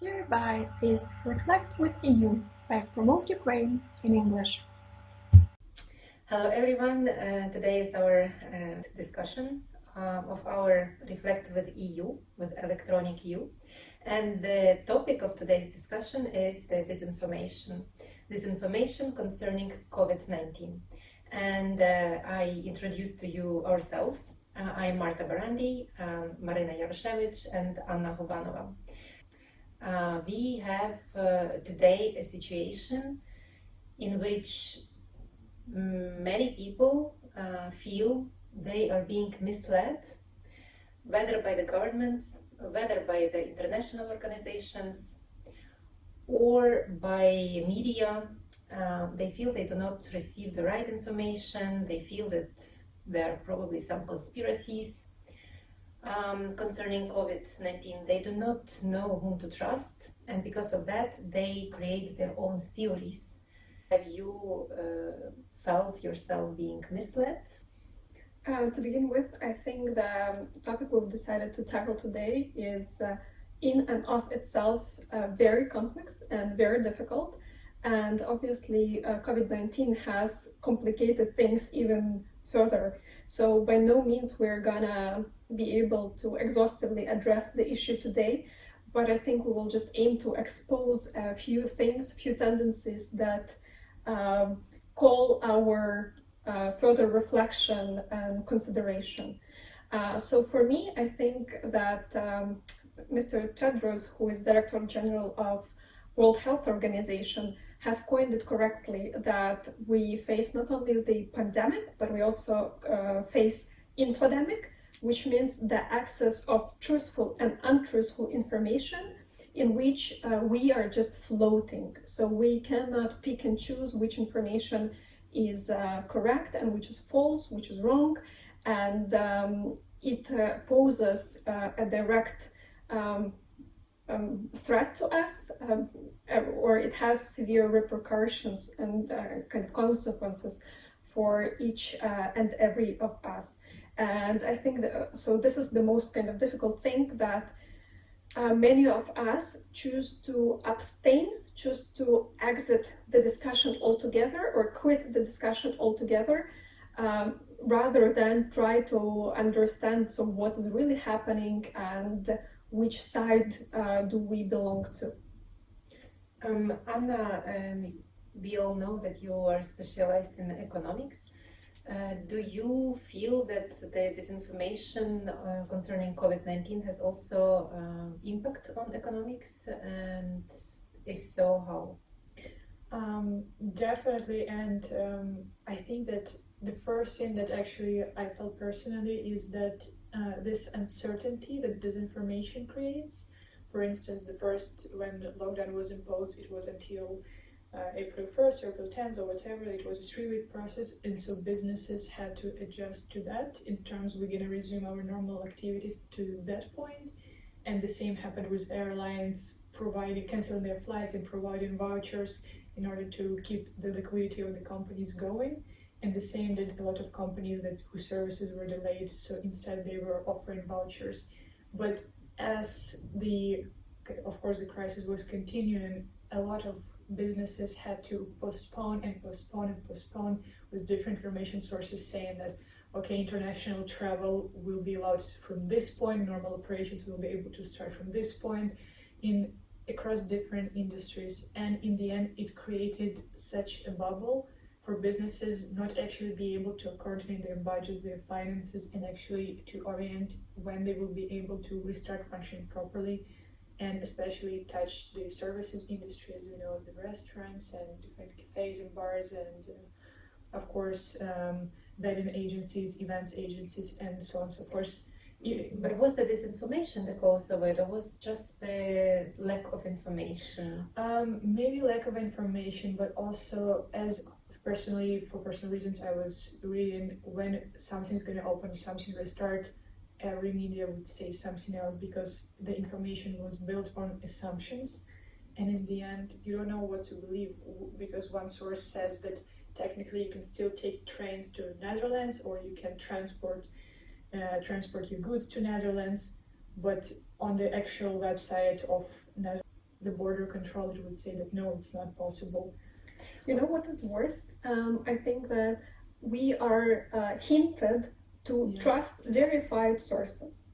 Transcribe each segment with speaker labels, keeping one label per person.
Speaker 1: Hereby is Reflect with EU by Promote Ukraine in English.
Speaker 2: Hello everyone, today is our discussion of our Reflect with EU, with Electronic EU. And the topic of today's discussion is the disinformation concerning COVID-19. And I introduce to you ourselves. I'm Marta Barandi, Marina Yaroshevich, and Anna Hubanova. We have today a situation in which many people feel they are being misled, whether by the governments, whether by the international organizations, or by media. They feel they do not receive the right information. They feel that there are probably some conspiracies concerning COVID-19. They do not know whom to trust, and because of that, they create their own theories. Have you felt yourself being misled?
Speaker 3: To begin with, I think the topic we've decided to tackle today is in and of itself very complex and very difficult. And obviously, COVID-19 has complicated things even further. So by no means we're gonna be able to exhaustively address the issue today, but I think we will just aim to expose a few things, few tendencies that call our further reflection and consideration. So for me, I think that Mr. Tedros, who is Director General of World Health Organization, has coined it correctly that we face not only the pandemic, but we also face infodemic, which means the access of truthful and untruthful information in which we are just floating. So we cannot pick and choose which information is correct and which is false, which is wrong, and it poses a direct threat to us, or it has severe repercussions and kind of consequences for each and every of us. And I think that, so this is the most kind of difficult thing, that many of us choose to abstain, choose to exit the discussion altogether or quit the discussion altogether, rather than try to understand what is really happening and which side do we belong to.
Speaker 2: Anna, we all know that you are specialized in economics. Do you feel that the disinformation concerning COVID-19 has also impact on economics, and if so, how?
Speaker 4: Definitely, and I think that the first thing that actually I felt personally is that this uncertainty that disinformation creates. For instance, when the lockdown was imposed, it was until April 1st, April 10th, or whatever. It was a 3-week process, and so businesses had to adjust to that. In terms, we're going to resume our normal activities to that point, and the same happened with airlines canceling their flights and providing vouchers in order to keep the liquidity of the companies going. And the same did a lot of companies whose services were delayed, so instead they were offering vouchers. But as of course the crisis was continuing, a lot of businesses had to postpone with different information sources saying that, okay, international travel will be allowed from this point, normal operations will be able to start from this point across different industries. And in the end, it created such a bubble for businesses not actually be able to coordinate their budgets, their finances, and actually to orient when they will be able to restart functioning properly, and especially touch the services industry, as you know, the restaurants and different cafes and bars, and of course wedding agencies, events agencies, and so on and so forth.
Speaker 2: But was the disinformation the cause of it, or was just the lack of information?
Speaker 4: Maybe lack of information, but also for personal reasons, I was reading when something's going to open, something will start, every media would say something else because the information was built on assumptions, and in the end you don't know what to believe, because one source says that technically you can still take trains to Netherlands, or you can transport your goods to Netherlands, but on the actual website of Netherlands the border control, it would say that no, it's not possible.
Speaker 3: You know what is worse? I think that we are hinted to trust verified sources.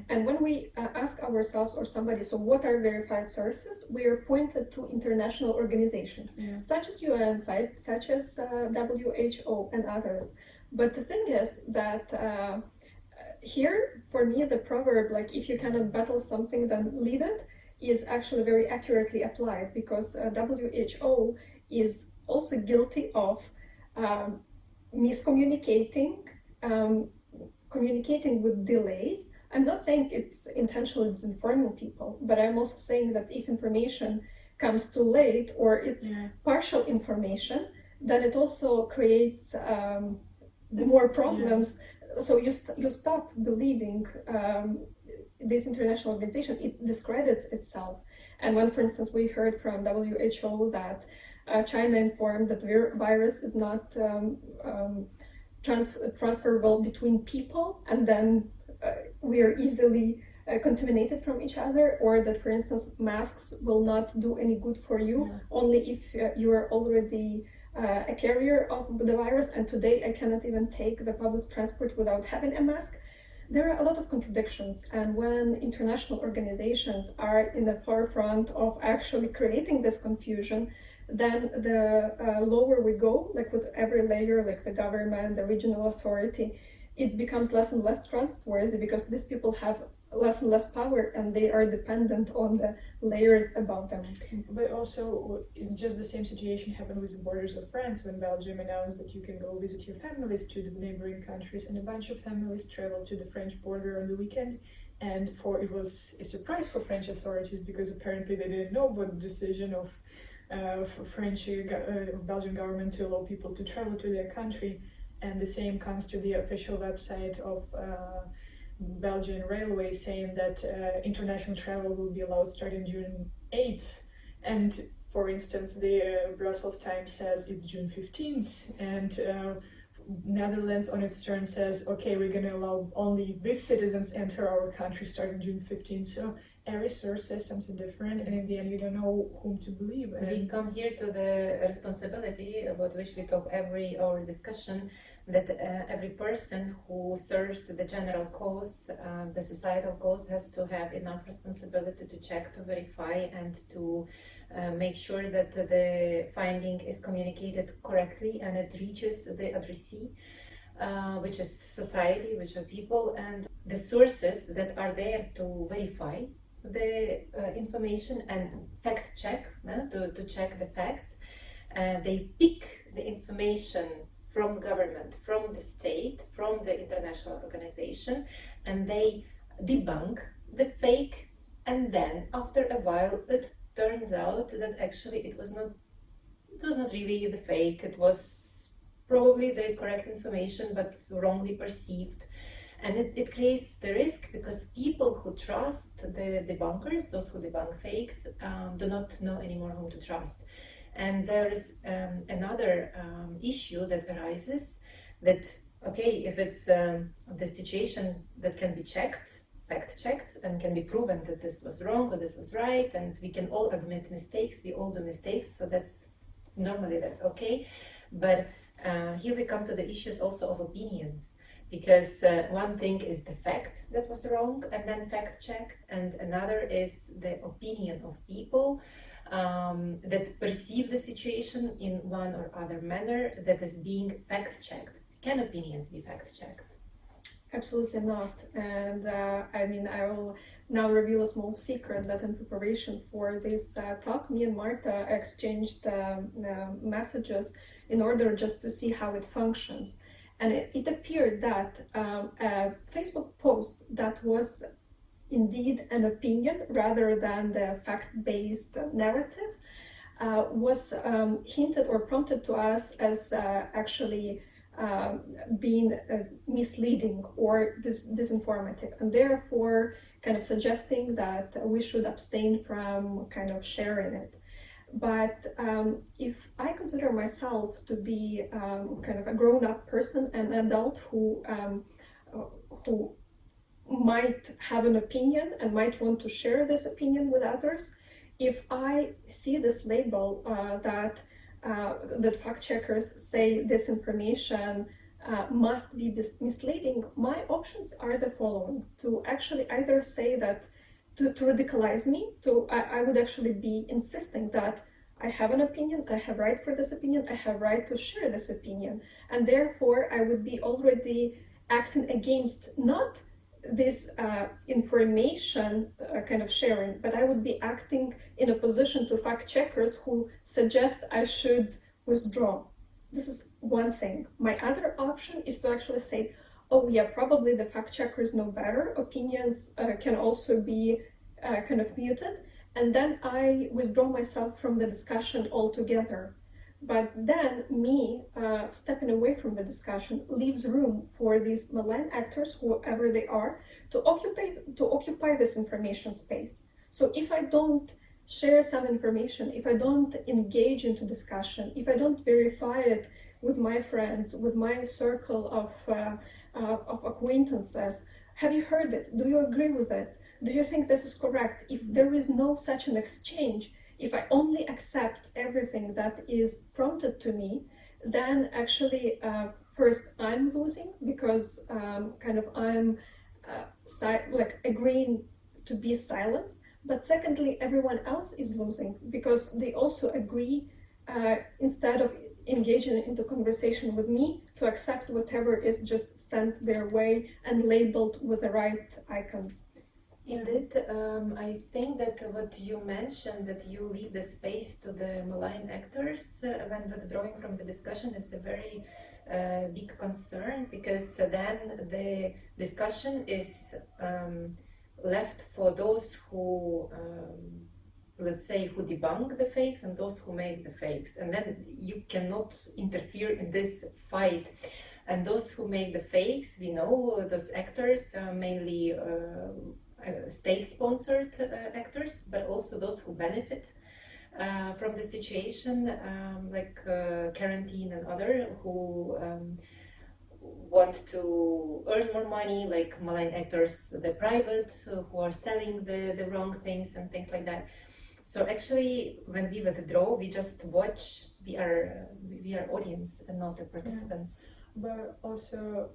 Speaker 3: And when we ask ourselves or somebody, so what are verified sources? We are pointed to international organizations, such as UN, such as WHO and others. But the thing is that here, for me, the proverb, like, if you cannot battle something, then lead it, is actually very accurately applied, because WHO is also guilty of miscommunicating, communicating with delays. I'm not saying it's intentionally disinforming people, but I'm also saying that if information comes too late or it's partial information, then it also creates more problems. So you stop believing this international organization. It discredits itself. And when, for instance, we heard from WHO that China informed that the virus is not transferable between people, and then we are easily contaminated from each other, or that, for instance, masks will not do any good for you, only if you are already a carrier of the virus, and today I cannot even take the public transport without having a mask. There are a lot of contradictions, and when international organizations are in the forefront of actually creating this confusion, then the lower we go, like with every layer, like the government, the regional authority, it becomes less and less trustworthy, because these people have less and less power and they are dependent on the layers above them.
Speaker 4: But also, just the same situation happened with the borders of France, when Belgium announced that you can go visit your families to the neighboring countries, and a bunch of families traveled to the French border on the weekend. And it was a surprise for French authorities, because apparently they didn't know about the decision of Belgian government to allow people to travel to their country. And the same comes to the official website of Belgian Railways, saying that international travel will be allowed starting June 8th. And for instance, the Brussels Times says it's June 15th, and Netherlands on its turn says, okay, we're going to allow only these citizens enter our country starting June 15th. So every source says something different, and in the end you don't know whom to believe. And
Speaker 2: we come here to the responsibility about which we talk every our discussion, that every person who serves the general cause, the societal cause, has to have enough responsibility to check, to verify, and to make sure that the finding is communicated correctly and it reaches the addressee, which is society, which are people, and the sources that are there to verify the information and fact check, to check the facts. They pick the information from government, from the state, from the international organization, and they debunk the fake, and then after a while it turns out that actually it was not really the fake, it was probably the correct information but wrongly perceived. And it creates the risk, because people who trust the debunkers, those who debunk fakes, do not know anymore whom to trust. And there is another issue that arises, that, okay, if it's the situation that can be checked, fact-checked, and can be proven that this was wrong or this was right, and we can all admit mistakes, we all do mistakes, so that's okay. But here we come to the issues also of opinions. Because one thing is the fact that was wrong and then fact check, and another is the opinion of people that perceive the situation in one or other manner that is being fact checked. Can opinions be fact checked?
Speaker 3: Absolutely not. And I will now reveal a small secret, that in preparation for this talk, me and Marta exchanged messages in order just to see how it functions. And it appeared that a Facebook post that was indeed an opinion rather than the fact-based narrative was hinted or prompted to us as actually being misleading or disinformative, and therefore kind of suggesting that we should abstain from kind of sharing it. But if I consider myself to be kind of a grown-up person, an adult who might have an opinion and might want to share this opinion with others, if I see this label that fact checkers say this information must be misleading, my options are the following: to actually either say that, to radicalize me, I would actually be insisting that I have an opinion, I have right for this opinion, I have right to share this opinion, and therefore I would be already acting against not this information kind of sharing, but I would be acting in opposition to fact checkers who suggest I should withdraw. This is one thing. My other option is to actually say, oh yeah, probably the fact checkers know better, opinions can also be kind of muted, and then I withdraw myself from the discussion altogether. But then me stepping away from the discussion leaves room for these malign actors, whoever they are, to occupy this information space. So if I don't share some information, if I don't engage into discussion, if I don't verify it with my friends, with my circle of acquaintances, have you heard it? Do you agree with it? Do you think this is correct? If there is no such an exchange, if I only accept everything that is prompted to me, then actually first I'm losing because kind of I'm agreeing to be silenced. But secondly, everyone else is losing because they also agree, instead of engaging into conversation with me, to accept whatever is just sent their way and labeled with the right icons.
Speaker 2: Indeed, I think that what you mentioned, that you leave the space to the malign actors when withdrawing from the discussion, is a very big concern, because then the discussion is left for those who, let's say, who debunk the fakes and those who make the fakes, and then you cannot interfere in this fight. And those who make the fakes, we know those actors are mainly state-sponsored actors, but also those who benefit from the situation, like quarantine and other, who want to earn more money, like malign actors, the private, who are selling the wrong things and things like that. So actually, when we withdraw, we just watch. We are audience and not the participants.
Speaker 4: Yeah. But also,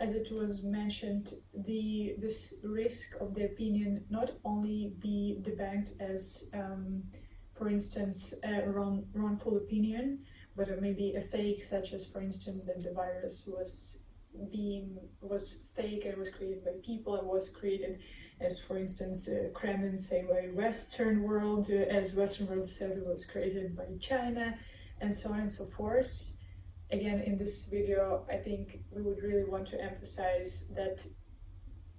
Speaker 4: as it was mentioned, this risk of the opinion not only be debunked as, for instance, a wrongful opinion, but maybe a fake, such as, for instance, that the virus was fake and was created by people and was created, as for instance, Kremlin say by Western world, as Western world says it was created by China, and so on and so forth. Again, in this video, I think we would really want to emphasize that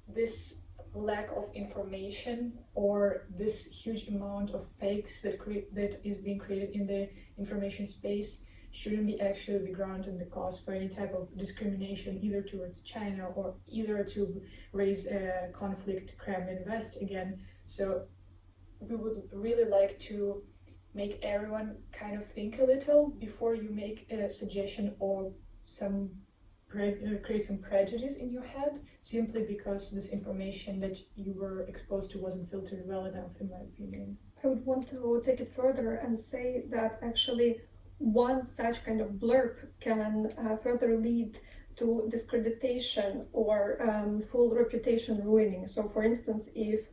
Speaker 4: this lack of information, or this huge amount of fakes that is being created in the information space, shouldn't be actually the ground and the cause for any type of discrimination, either towards China or either to raise a conflict Kremlin-West again. So we would really like to make everyone kind of think a little before you make a suggestion or create some prejudice in your head, simply because this information that you were exposed to wasn't filtered well enough, in my opinion.
Speaker 3: I would want to take it further and say that actually one such kind of blurb can further lead to discreditation or full reputation ruining. So for instance, if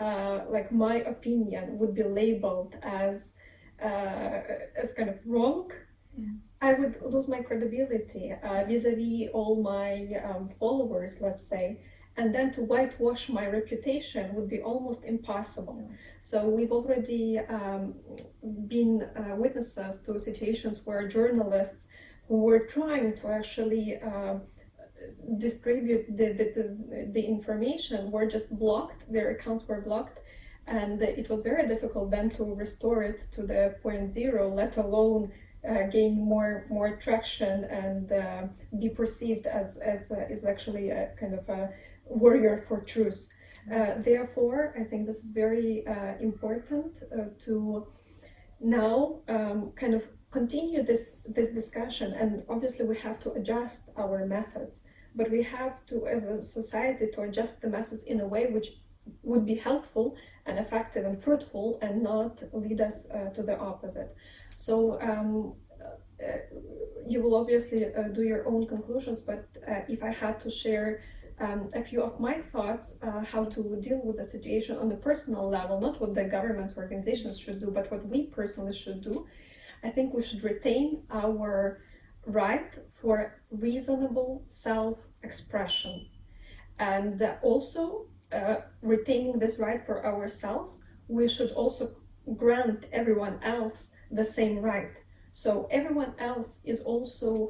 Speaker 3: like my opinion would be labeled as kind of wrong, I would lose my credibility vis-a-vis all my followers, let's say, and then to whitewash my reputation would be almost impossible. So we've already been witnesses to situations where journalists who were trying to actually distribute the information were just blocked, their accounts were blocked, and it was very difficult then to restore it to the point zero, let alone gain more traction and be perceived as is actually a kind of a warrior for truth. Therefore, I think this is very important to now kind of continue this discussion, and obviously we have to adjust our methods, but we have to, as a society, to adjust the methods in a way which would be helpful and effective and fruitful, and not lead us to the opposite. So you will obviously do your own conclusions, but if I had to share a few of my thoughts how to deal with the situation on the personal level, not what the governments, organizations should do, but what we personally should do, I think we should retain our right for reasonable self-expression. And also, retaining this right for ourselves, we should also grant everyone else the same right. So everyone else is also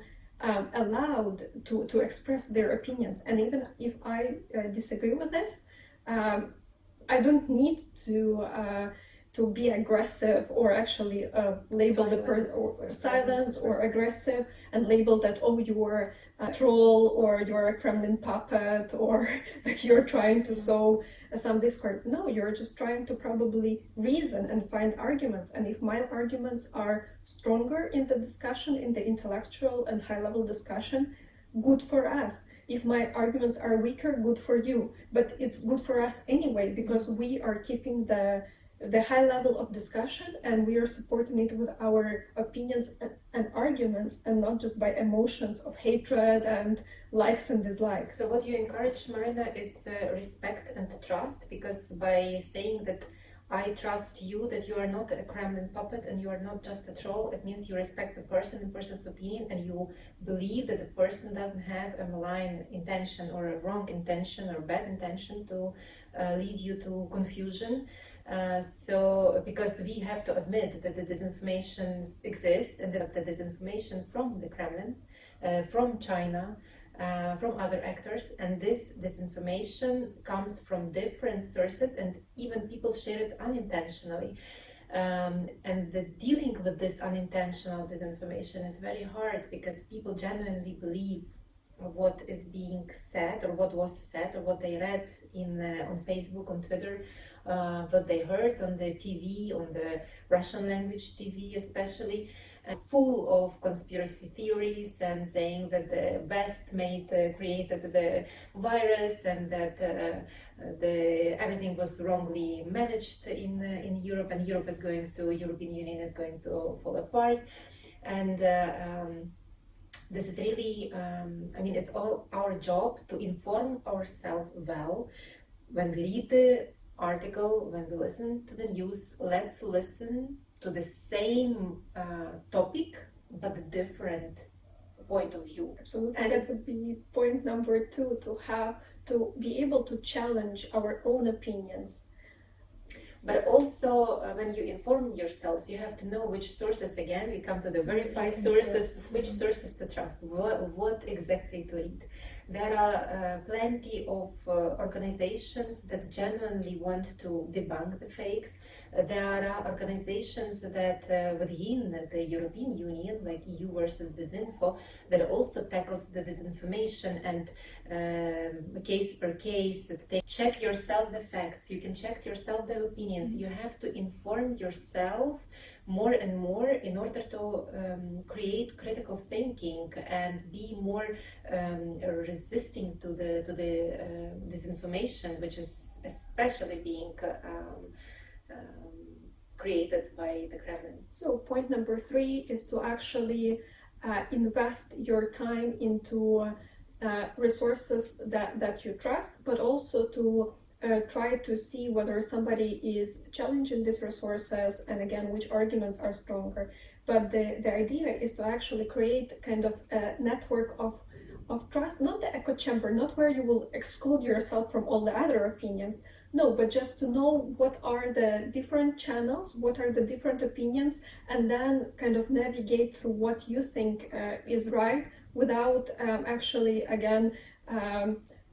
Speaker 3: allowed to express their opinions. And even if I disagree with this, I don't need to be aggressive or actually label the person or silence or aggressive and label that, oh, you're a troll or you're a Kremlin puppet or like you're trying to sow some discord. No, you're just trying to probably reason and find arguments. And if my arguments are stronger in the discussion, in the intellectual and high-level discussion, good for us. If my arguments are weaker, good for you. But it's good for us anyway, because we are keeping the high level of discussion and we are supporting it with our opinions and arguments, and not just by emotions of hatred and likes and dislikes.
Speaker 2: So what you encourage, Marina, is respect and trust, because by saying that I trust you, that you are not a Kremlin puppet and you are not just a troll, it means you respect the person and person's opinion, and you believe that the person doesn't have a malign intention or a wrong intention or bad intention to lead you to confusion. So because we have to admit that the disinformation exists, and that the disinformation from the Kremlin, from China, from other actors, and this disinformation comes from different sources, and even people share it unintentionally. And the dealing with this unintentional disinformation is very hard, because people genuinely believe what is being said, or what was said, or what they read on Facebook, on Twitter, what they heard on the TV, on the Russian language TV especially, full of conspiracy theories and saying that the West created the virus, and that everything was wrongly managed in Europe, and European Union is going to fall apart. And this is really, it's all our job to inform ourselves well. When we read the article, when we listen to the news, let's listen to the same topic, but different point of view.
Speaker 3: Absolutely, and that would be point number 2, to be able to challenge our own opinions.
Speaker 2: But also, when you inform yourselves, you have to know which sources, again, we come to the verified sources, which sources to trust, what exactly to read. There are plenty of organizations that genuinely want to debunk the fakes. There are organizations that within the European Union, like EU versus Disinfo, that also tackles the disinformation, and case per case, they check yourself the facts, you can check yourself the opinions. You have to inform yourself more and more in order to create critical thinking and be more resisting to the disinformation, which is especially being created by the Kremlin.
Speaker 3: So point number 3 is to actually invest your time into resources that you trust, but also to try to see whether somebody is challenging these resources, and again, which arguments are stronger. But the idea is to actually create kind of a network of trust, not the echo chamber, not where you will exclude yourself from all the other opinions. No, but just to know what are the different channels, what are the different opinions, and then kind of navigate through what you think is right, without actually, again,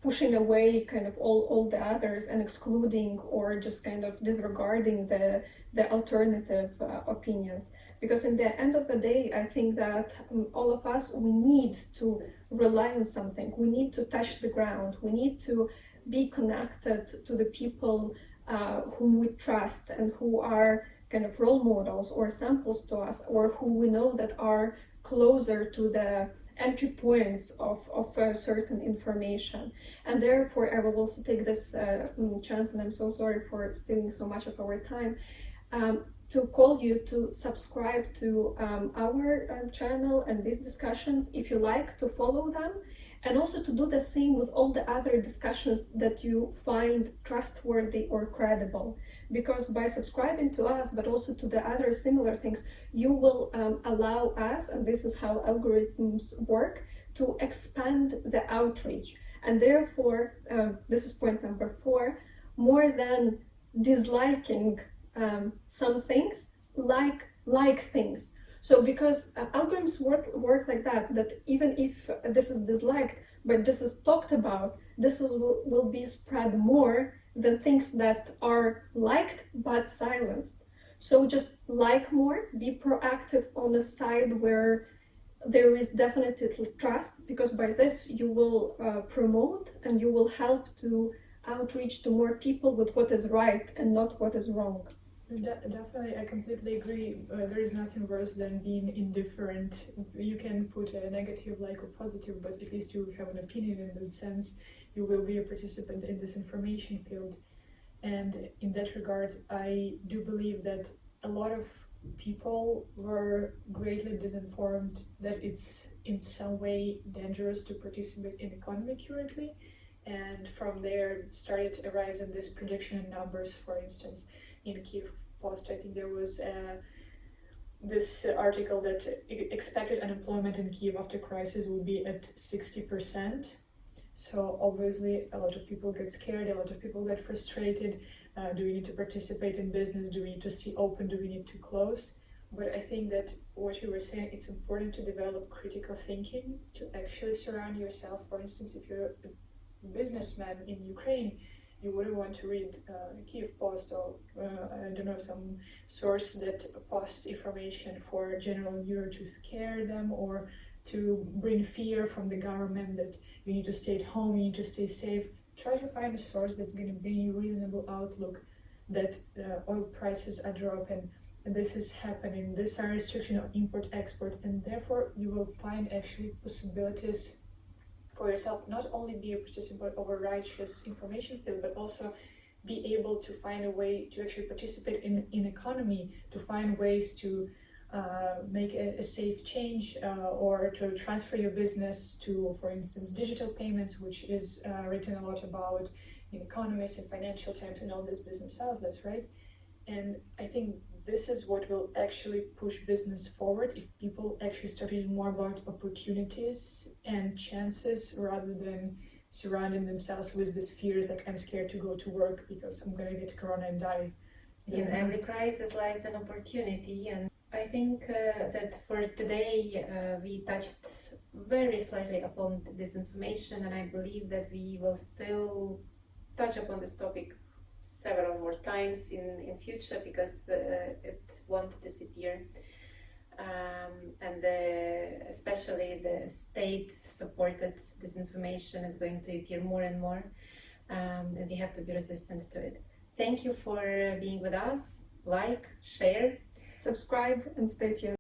Speaker 3: pushing away kind of all the others and excluding or just kind of disregarding the alternative opinions. Because in the end of the day, I think that all of us, we need to rely on something. We need to touch the ground. We need to be connected to the people whom we trust and who are kind of role models or samples to us, or who we know that are closer to the entry points of certain information. And therefore, I will also take this chance, and I'm so sorry for stealing so much of our time, to call you to subscribe to our channel and these discussions if you like, to follow them, and also to do the same with all the other discussions that you find trustworthy or credible. Because by subscribing to us, but also to the other similar things, you will allow us, and this is how algorithms work, to expand the outreach. And therefore, this is point number 4, more than disliking some things, like things. So because algorithms work like that, that even if this is disliked, but this is talked about, this will be spread more than things that are liked but silenced. So just like more, be proactive on the side where there is definitely trust, because by this you will promote and you will help to outreach to more people with what is right and not what is wrong.
Speaker 4: Definitely, I completely agree. There is nothing worse than being indifferent. You can put a negative like or positive, but at least you have an opinion in that sense. You will be a participant in this information field. And in that regard, I do believe that a lot of people were greatly disinformed that it's in some way dangerous to participate in economy currently. And from there started arising this prediction in numbers. For instance, in Kiev Post, I think there was this article that expected unemployment in Kiev after crisis would be at 60%. So obviously a lot of people get scared, a lot of people get frustrated. Do we need to participate in business? Do we need to stay open? Do we need to close? But I think that what you were saying, it's important to develop critical thinking, to actually surround yourself. For instance, if you're a businessman in Ukraine, you wouldn't want to read Kiev Post or I don't know, some source that posts information for general viewer to scare them or to bring fear from the government that you need to stay at home, you need to stay safe. Try to find a source that's going to bring you a reasonable outlook that oil prices are dropping and this is happening, these are restrictions on import-export, and therefore you will find actually possibilities for yourself, not only be a participant of a righteous information field, but also be able to find a way to actually participate in economy, to find ways to make a safe change or to transfer your business to, for instance, digital payments, which is written a lot about in Economist and Financial Times and all these business outlets, right? And I think this is what will actually push business forward if people actually start reading more about opportunities and chances rather than surrounding themselves with these fears like I'm scared to go to work because I'm gonna get corona and die.
Speaker 2: In every crisis lies an opportunity, and I think that for today we touched very slightly upon disinformation, and I believe that we will still touch upon this topic several more times in future because it won't disappear. And especially the state-supported disinformation is going to appear more and more, and we have to be resistant to it. Thank you for being with us. Like, share,
Speaker 3: subscribe, and stay tuned.